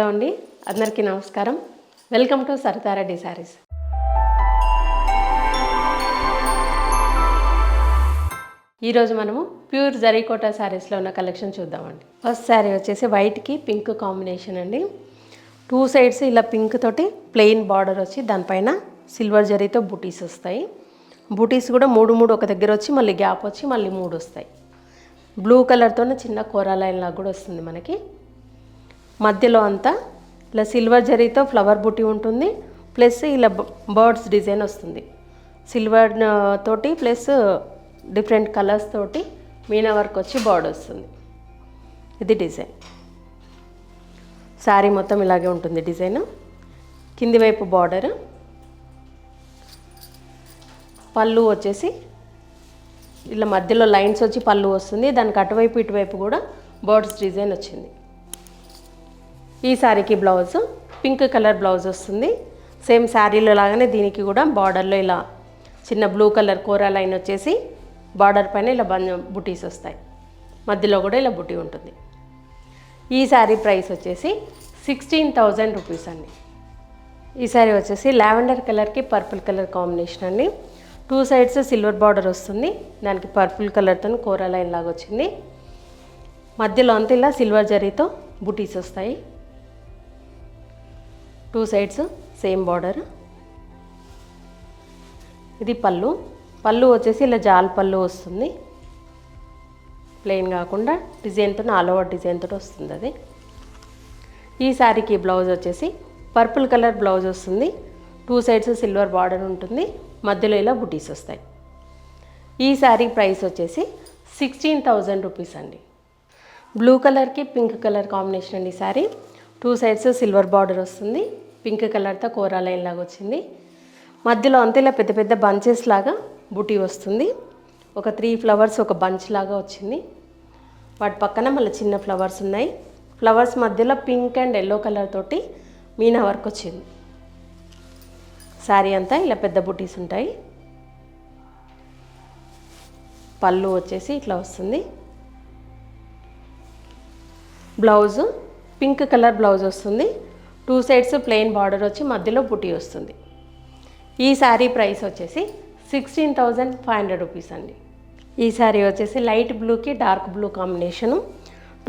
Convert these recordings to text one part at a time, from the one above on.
Hello అండి, అందరికీ నమస్కారం. Welcome to Saritha Reddy saris. ఈరోజు మనము ప్యూర్ జరీకోటా శారీస్లో ఉన్న కలెక్షన్ చూద్దామండి. ఫస్ట్ శారీ వచ్చేసి వైట్కి పింక్ కాంబినేషన్ అండి. టూ సైడ్స్ ఇలా పింక్ తోటి ప్లెయిన్ బార్డర్ వచ్చి దానిపైన సిల్వర్ జరీతో బూటీస్ వస్తాయి. బూటీస్ కూడా మూడు ఒక దగ్గర వచ్చి మళ్ళీ గ్యాప్ వచ్చి మళ్ళీ 3 వస్తాయి. బ్లూ కలర్తోనే చిన్న కోరా లైన్ లాగా కూడా వస్తుంది మనకి. మధ్యలో అంతా ఇలా సిల్వర్ జరీతో ఫ్లవర్ బుట్టి ఉంటుంది, ప్లస్ ఇలా బర్డ్స్ డిజైన్ వస్తుంది. సిల్వర్ తోటి ప్లస్ డిఫరెంట్ కలర్స్ తోటి మీనా వర్క్ వచ్చి బార్డర్ వస్తుంది. ఇది డిజైన్. శారీ మొత్తం ఇలాగే ఉంటుంది డిజైన్. కింది వైపు బార్డర్, పళ్ళు వచ్చేసి ఇలా మధ్యలో లైన్స్ వచ్చి పళ్ళు వస్తుంది. దానికి అటువైపు ఇటువైపు కూడా బర్డ్స్ డిజైన్ వచ్చింది. ఈ శారీకి బ్లౌజ్ పింక్ కలర్ బ్లౌజ్ వస్తుంది. సేమ్ శారీలో లాగానే దీనికి కూడా బార్డర్లో ఇలా చిన్న బ్లూ కలర్ కోరా లైన్ వచ్చేసి బార్డర్ పైన ఇలా బుటీస్ వస్తాయి. మధ్యలో కూడా ఇలా బుటీ ఉంటుంది. ఈ శారీ ప్రైస్ వచ్చేసి 16,000 రూపీస్ అండి. ఈ శారీ వచ్చేసి లావెండర్ కలర్కి పర్పుల్ కలర్ కాంబినేషన్ అండి. 2 సైడ్స్ సిల్వర్ బార్డర్ వస్తుంది. దానికి పర్పుల్ కలర్తో కోరా లైన్ లాగా వచ్చింది. మధ్యలో అంతా ఇలా సిల్వర్ జరీతో బుటీస్ వస్తాయి. 2 సైడ్స్ సేమ్ బార్డర్. ఇది పళ్ళు వచ్చేసి ఇలా జాల్ పళ్ళు వస్తుంది. ప్లెయిన్ కాకుండా డిజైన్తో ఆల్ ఓవర్ డిజైన్తో వస్తుంది అది. ఈ శారీకి బ్లౌజ్ వచ్చేసి పర్పుల్ కలర్ బ్లౌజ్ వస్తుంది. 2 సైడ్స్ సిల్వర్ బార్డర్ ఉంటుంది. మధ్యలో ఇలా బుటీస్ వస్తాయి. ఈ శారీ ప్రైస్ వచ్చేసి 16,000 రూపీస్ అండి. బ్లూ కలర్కి పింక్ కలర్ కాంబినేషన్ అండి. శారీ 2 సైడ్స్ సిల్వర్ బార్డర్ వస్తుంది. పింక్ కలర్తో కోరా లైన్ లాగా వచ్చింది. మధ్యలో అంతా ఇలా పెద్ద పెద్ద బంచెస్ లాగా బుటీ వస్తుంది. ఒక 3 ఫ్లవర్స్ ఒక బంచ్ లాగా వచ్చింది. వాటి పక్కన మళ్ళీ చిన్న ఫ్లవర్స్ ఉన్నాయి. ఫ్లవర్స్ మధ్యలో పింక్ అండ్ ఎల్లో కలర్ తోటి మీనా వర్క్ వచ్చింది. శారీ అంతా ఇలా పెద్ద బుటీస్ ఉంటాయి. పళ్ళు వచ్చేసి ఇట్లా వస్తుంది. బ్లౌజ్ పింక్ కలర్ బ్లౌజ్ వస్తుంది. 2 సైడ్స్ ప్లెయిన్ బార్డర్ వచ్చి మధ్యలో బుటీ వస్తుంది. ఈ శారీ ప్రైస్ వచ్చేసి 16,500 రూపీస్ అండి. ఈ శారీ వచ్చేసి లైట్ బ్లూకి dark blue combination.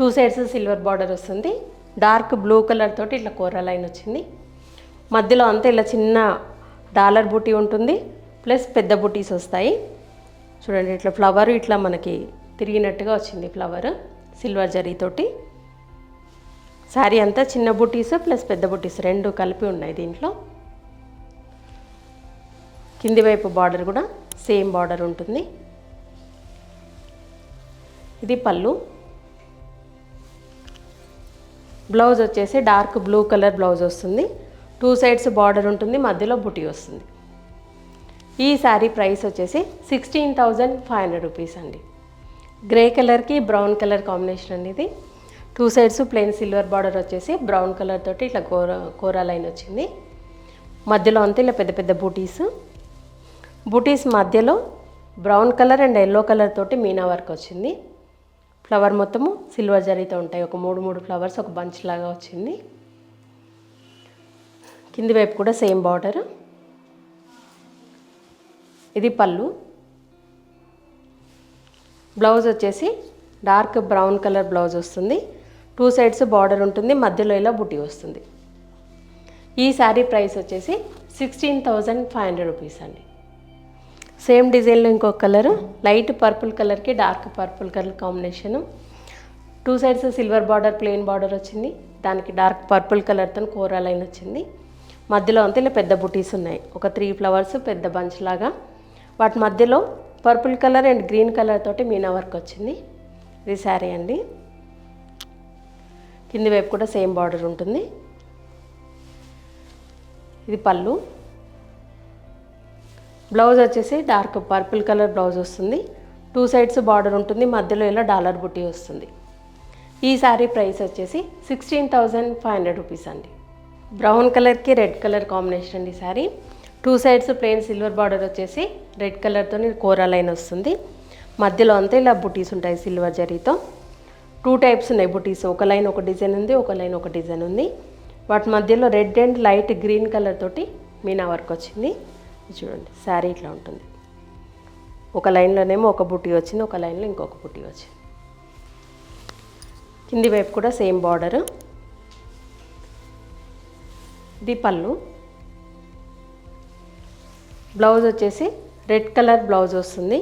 2 sides silver border వస్తుంది. డార్క్ బ్లూ కలర్ తోటి ఇట్లా కోరా లైన్ వచ్చింది. మధ్యలో అంతా ఇలా చిన్న డాలర్ బుటీ ఉంటుంది, ప్లస్ పెద్ద బుటీస్ వస్తాయి. చూడండి, ఇట్లా ఫ్లవర్ ఇట్లా మనకి తిరిగినట్టుగా వచ్చింది. Flower silver జరీతోటి. శారీ అంతా చిన్న బుటీస్ ప్లస్ పెద్ద బుటీస్ 2 కలిపి ఉన్నాయి దీంట్లో. కింది వైపు బార్డర్ కూడా సేమ్ బార్డర్ ఉంటుంది. ఇది పళ్ళు. బ్లౌజ్ వచ్చేసి డార్క్ బ్లూ కలర్ బ్లౌజ్ వస్తుంది. 2 సైడ్స్ బార్డర్ ఉంటుంది, మధ్యలో బుటీ వస్తుంది. ఈ శారీ ప్రైస్ వచ్చేసి 16,500 రూపీస్ అండి. గ్రే కలర్కి బ్రౌన్ కలర్ కాంబినేషన్ అండి ఇది. 2 సైడ్స్ ప్లెయిన్ సిల్వర్ బార్డర్ వచ్చేసి బ్రౌన్ కలర్ తోటి ఇట్లా కోరా లైన్ వచ్చింది. మధ్యలో అంతా ఇలా పెద్ద పెద్ద బూటీస్ మధ్యలో brown colour and yellow colour తోటి మీనా వర్క్ వచ్చింది. ఫ్లవర్ మొత్తము సిల్వర్ జరీతో ఉంటాయి. ఒక 3 ఫ్లవర్స్ ఒక బంచ్ లాగా వచ్చింది. కింది వైపు కూడా సేమ్ బార్డర్. ఇది పళ్ళు. బ్లౌజ్ వచ్చేసి డార్క్ బ్రౌన్ కలర్ బ్లౌజ్ వస్తుంది. 2 సైడ్స్ బార్డర్ ఉంటుంది, మధ్యలో ఇలా బుటీ వస్తుంది. ఈ శారీ ప్రైస్ వచ్చేసి 16,500 రూపీస్ అండి. సేమ్ డిజైన్లో ఇంకొక కలరు లైట్ పర్పుల్ కలర్కి dark purple colour combination. 2 sides silver border plain border వచ్చింది. దానికి డార్క్ పర్పుల్ కలర్తో కోరా లైన్ వచ్చింది. మధ్యలో అంతా ఇలా పెద్ద బుటీస్ ఉన్నాయి. ఒక 3 ఫ్లవర్స్ పెద్ద బంచ్ లాగా. వాటి మధ్యలో purple colour and green colour తోటి మీనా వర్క్ వచ్చింది. ఇది శారీ అండి. కింది వైపు కూడా సేమ్ బార్డర్ ఉంటుంది. ఇది పళ్ళు. బ్లౌజ్ వచ్చేసి డార్క్ పర్పుల్ కలర్ బ్లౌజ్ వస్తుంది. 2 సైడ్స్ బార్డర్ ఉంటుంది, మధ్యలో ఇలా డాలర్ బుటీ వస్తుంది. ఈ శారీ ప్రైస్ వచ్చేసి 16,500 రూపీస్ అండి. బ్రౌన్ కలర్కి రెడ్ కలర్ కాంబినేషన్ అండి sari. 2 sides plain silver border వచ్చేసి రెడ్ కలర్తో కోరా లైన్ వస్తుంది. మధ్యలో అంతా ఇలా బుటీస్ ఉంటాయి సిల్వర్ జరీతో. 2 టైప్స్ ఉన్నాయి బుటీస్. ఒక లైన్ ఒక డిజైన్ ఉంది, ఒక లైన్ ఒక డిజైన్ ఉంది. వాటి మధ్యలో red and light green colour తోటి మీనా వర్క్ వచ్చింది. చూడండి శారీ ఇట్లా ఉంటుంది. ఒక లైన్లోనేమో ఒక బుట్టి వచ్చింది, ఒక లైన్లో ఇంకొక బుట్టి వచ్చింది. కింది వైపు కూడా సేమ్ బార్డరు. ఇది పళ్ళు. బ్లౌజ్ వచ్చేసి రెడ్ కలర్ బ్లౌజ్ వస్తుంది.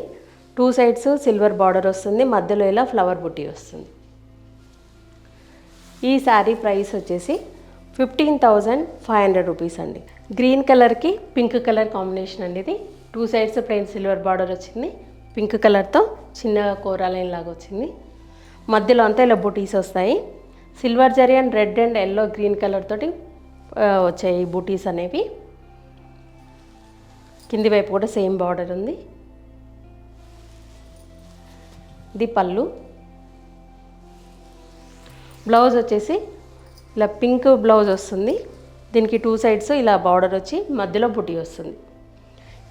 2 సైడ్స్ సిల్వర్ బార్డర్ వస్తుంది, మధ్యలో ఇలా ఫ్లవర్ బుట్టి వస్తుంది. ఈ శారీ ప్రైస్ వచ్చేసి 15,500 రూపీస్ అండి. గ్రీన్ కలర్కి పింక్ కలర్ కాంబినేషన్ అండి ఇది. 2 సైడ్స్ ప్లెయిన్ సిల్వర్ బార్డర్ వచ్చింది, పింక్ కలర్తో చిన్న కోరా లైన్ లాగా వచ్చింది. మధ్యలో అంతా ఇలా బూటీస్ వస్తాయి. Silver zari and red and yellow green colour తోటి వచ్చాయి ఈ బూటీస్ అనేవి. కింది వైపు కూడా సేమ్ బార్డర్ ఉంది. ఇది పళ్ళు. బ్లౌజ్ వచ్చేసి ఇలా పింక్ బ్లౌజ్ వస్తుంది. దీనికి 2 సైడ్స్ ఇలా బార్డర్ వచ్చి మధ్యలో బుటీ వస్తుంది.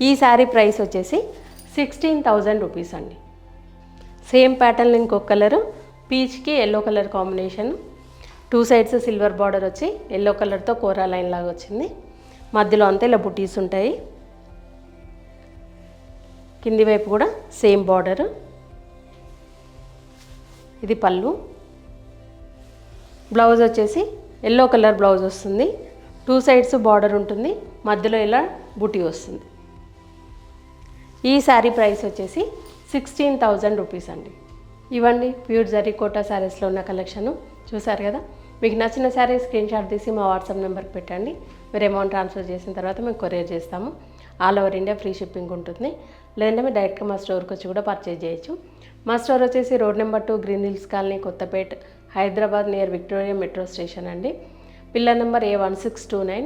ఈ శారీ ప్రైస్ వచ్చేసి 16,000 రూపీస్ అండి. సేమ్ ప్యాటర్న్ ఇంకొక కలరు పీచ్కి yellow colour combination. 2 sides silver border వచ్చి ఎల్లో కలర్తో కోరా లైన్ లాగా వచ్చింది. మధ్యలో అంతా ఇలా బుటీస్ ఉంటాయి. కింది వైపు కూడా సేమ్ బార్డరు. ఇది పళ్ళు. బ్లౌజ్ వచ్చేసి ఎల్లో కలర్ బ్లౌజ్ వస్తుంది. 2 సైడ్స్ బార్డర్ ఉంటుంది, మధ్యలో ఇలా బుటీ వస్తుంది. ఈ శారీ ప్రైస్ వచ్చేసి 16,000 రూపీస్ అండి. ఇవ్వండి ప్యూర్ జరీ కోటా శారీస్లో ఉన్న కలెక్షను. చూసారు కదా. మీకు నచ్చిన శారీ స్క్రీన్ షాట్ తీసి మా వాట్సాప్ నెంబర్కి పెట్టండి. మీరు అమౌంట్ ట్రాన్స్ఫర్ చేసిన తర్వాత మేము కొరియర్ చేస్తాము. All over India free shipping ఉంటుంది. లేదంటే మీరు డైరెక్ట్గా మా స్టోర్కి వచ్చి కూడా పర్చేజ్ చేయొచ్చు. మా స్టోర్ వచ్చేసి road number 2 green hills colony, Kothapet, Hyderabad, near Victoria metro station అండి. Pillar number A1629.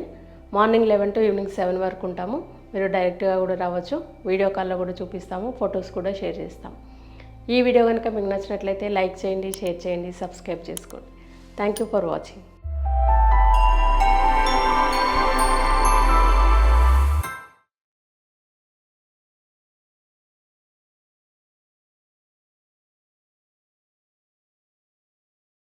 Morning 11 to evening 7 వరకు ఉంటాము. మీరు డైరెక్ట్గా కూడా రావచ్చు. వీడియో కాల్లో కూడా చూపిస్తాము, ఫొటోస్ కూడా షేర్ చేస్తాము. ఈ వీడియో కనుక మీకు నచ్చినట్లయితే లైక్ చేయండి, షేర్ చేయండి, సబ్స్క్రైబ్ చేసుకోండి. Thank you for watching.